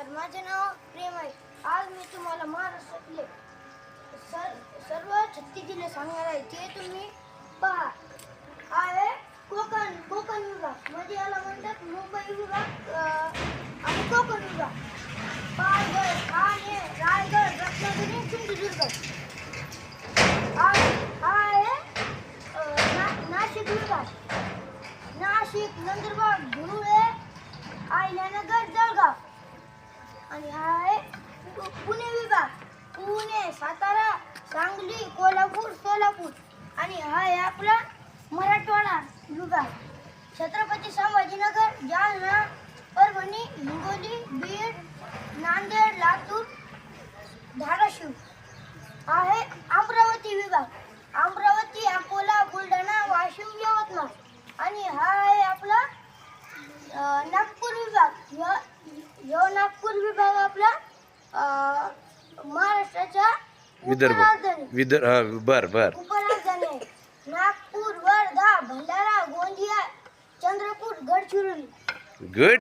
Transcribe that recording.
नमस्कार, माझे नाव प्रेम आहे. आज मी तुम्हाला महाराष्ट्रातले सर्व 36 जिल्हे सांगणार आहे. ते तुम्ही पहा. आहे कोकण विभाग, म्हणजे याला म्हणतात मुंबई विभाग आणि कोकण विभाग. पालघर, ठाणे, रायगड, रत्नागिरी, सिंधुदुर्ग. हा आहे नाशिक विभाग. नाशिक, नंदुरबार, धुळे, अहिल्यानगर, जळगाव. आणि हा आहे पुणे विभाग. पुणे, सातारा, सांगली, कोल्हापूर, सोलापूर. आणि हा आहे आपला मराठवाडा विभाग. छत्रपती संभाजीनगर, जालना, परभणी, हिंगोली, बीड, नांदेड, लातूर, धाराशिव. हा आहे अमरावती विभाग. अमरावती, अकोला, बुलढाणा, वाशिम, यवतमाळ. आणि हा आहे आपला नागपूर विभाग. नागपूर विभाग आपला महाराष्ट्राच्या उपराजधानी. बर उपराजधानी आहे. नागपूर, वर्धा, भंडारा, गोंदिया, चंद्रपूर, गडचिरोली. गुड.